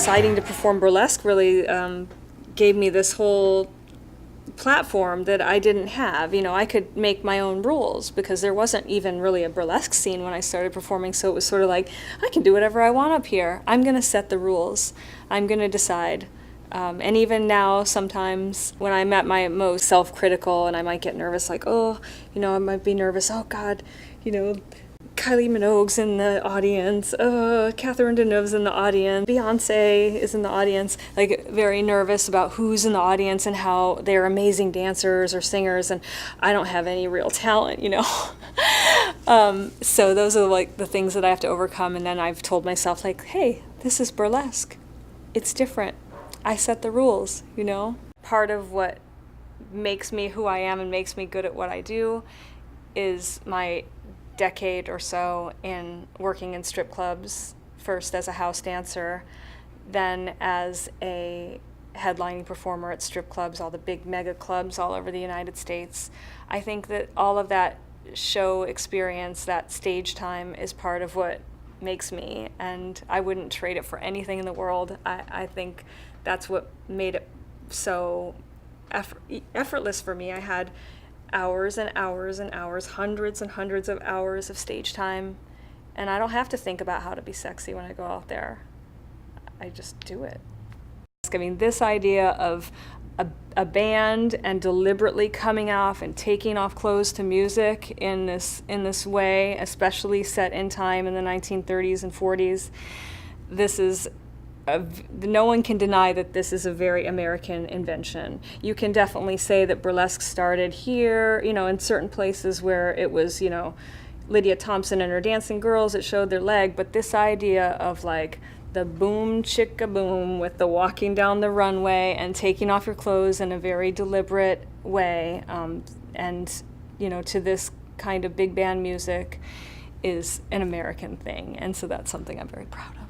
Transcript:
deciding to perform burlesque really gave me this whole platform that I didn't have. You know, I could make my own rules because there wasn't even really a burlesque scene when I started performing, so it was sort of like, I can do whatever I want up here. I'm going to set the rules. I'm going to decide. And even now, sometimes when I'm at my most self-critical and I might get nervous, like, oh, you know, I might be nervous, oh God, you know, Kylie Minogue's in the audience, Catherine Deneuve's in the audience, Beyonce is in the audience, like very nervous about who's in the audience and how they're amazing dancers or singers, and I don't have any real talent, you know. So those are like the things that I have to overcome, and then I've told myself, like, hey, this is burlesque. It's different. I set the rules, you know. Part of what makes me who I am and makes me good at what I do is my decade or so in working in strip clubs, first as a house dancer, then as a headlining performer at strip clubs, all the big mega clubs all over the United States. I think that all of that show experience, that stage time, is part of what makes me, and I wouldn't trade it for anything in the world. I think that's what made it so effortless for me. I had hours and hours and hours, hundreds and hundreds of hours of stage time, and I don't have to think about how to be sexy when I go out there. I just do it. I mean, this idea of a band and deliberately coming off and taking off clothes to music in this way, especially set in time in the 1930s and 40s, this is no one can deny that this is a very American invention. You can definitely say that burlesque started here, you know, in certain places where it was, you know, Lydia Thompson and her dancing girls that showed their leg, but this idea of like the boom chicka boom with the walking down the runway and taking off your clothes in a very deliberate way, and, you know, to this kind of big band music is an American thing, and so that's something I'm very proud of.